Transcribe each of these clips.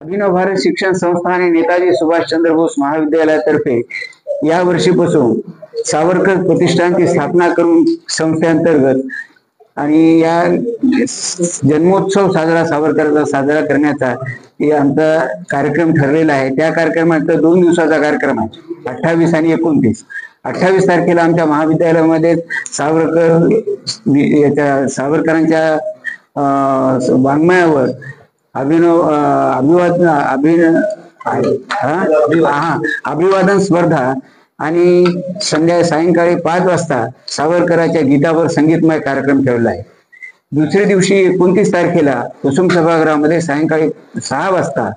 अभिनव भारत शिक्षण संस्था आणि नेताजी सुभाषचंद्र बोस महाविद्यालयातर्फे या वर्षीपासून सावरकर प्रतिष्ठानची स्थापना करून संस्थेअंतर्गत आणि या जन्मोत्सव सावरकरांचा साजरा करण्याचा आमचा कार्यक्रम ठरलेला आहे। त्या कार्यक्रमात 2 दिवसाचा कार्यक्रम आहे, 28 आणि 29। 28 तारखेला आमच्या महाविद्यालयामध्ये सावरकरांच्या वाङ्मयावर अभिवादन स्पर्धा आणि सायंकाळी 5 वाजता सावरकरांच्या गीतावर संगीतमय कार्यक्रम ठेवला आहे। दुसऱ्या दिवशी 29 तारखेला कुसुम सभागृहामध्ये सायंकाळी 6 वाजता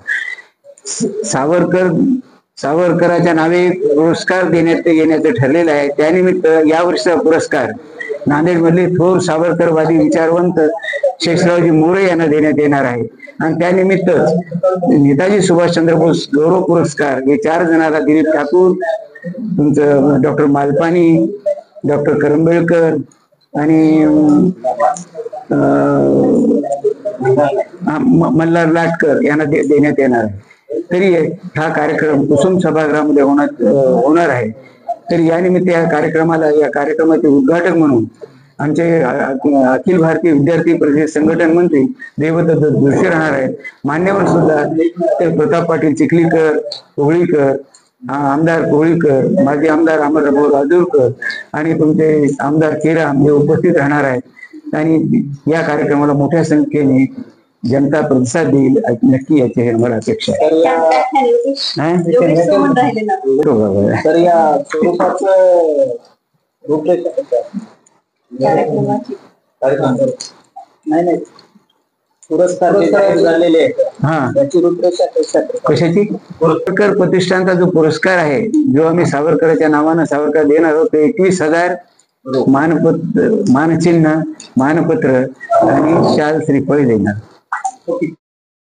सावरकरांच्या नावे पुरस्कार देण्यात येण्याचे ठरलेले आहे। त्यानिमित्त या वर्षीचा पुरस्कार नांदेडमधले थोर सावरकरवादी विचारवंत शेषरावजी मोरे यांना देण्यात येणार आहे। आणि त्यानिमित्तच नेताजी सुभाषचंद्र बोस गौरव पुरस्कार हे 4 जणांना दिलीप ठाकूर, तुमचं डॉक्टर मालपानी, डॉक्टर करंबेळकर आणि मल्हार लाटकर यांना देण्यात येणार आहे। तरी हा कार्यक्रम कुसुम सभागृहामध्ये होणार आहे। तरी या निमित्त या कार्यक्रमाचे उद्घाटक म्हणून आमचे अखिल भारतीय विद्यार्थी परिषद संघटन मंत्री देवदत्त जोशी राहणार आहेत। मान्यवर सुद्धा ते प्रताप पाटील चिखलीकर, कोहळीकर, आमदार कोहळीकर, माजी आमदार अमरभाऊ राजूरकर आणि तुमचे आमदार केराम हे उपस्थित राहणार आहेत। आणि या कार्यक्रमाला मोठ्या संख्येने जनता प्रतिसाद देईल नक्की याची मला अपेक्षा आहे। कशाची सावरकर प्रतिष्ठानचा जो पुरस्कार आहे, जो आम्ही सावरकरांच्या नावानं सावरकर देणार आहोत, 21,000 मानचिन्ह, मानपत्र आणि शाल श्रीफळ देणार।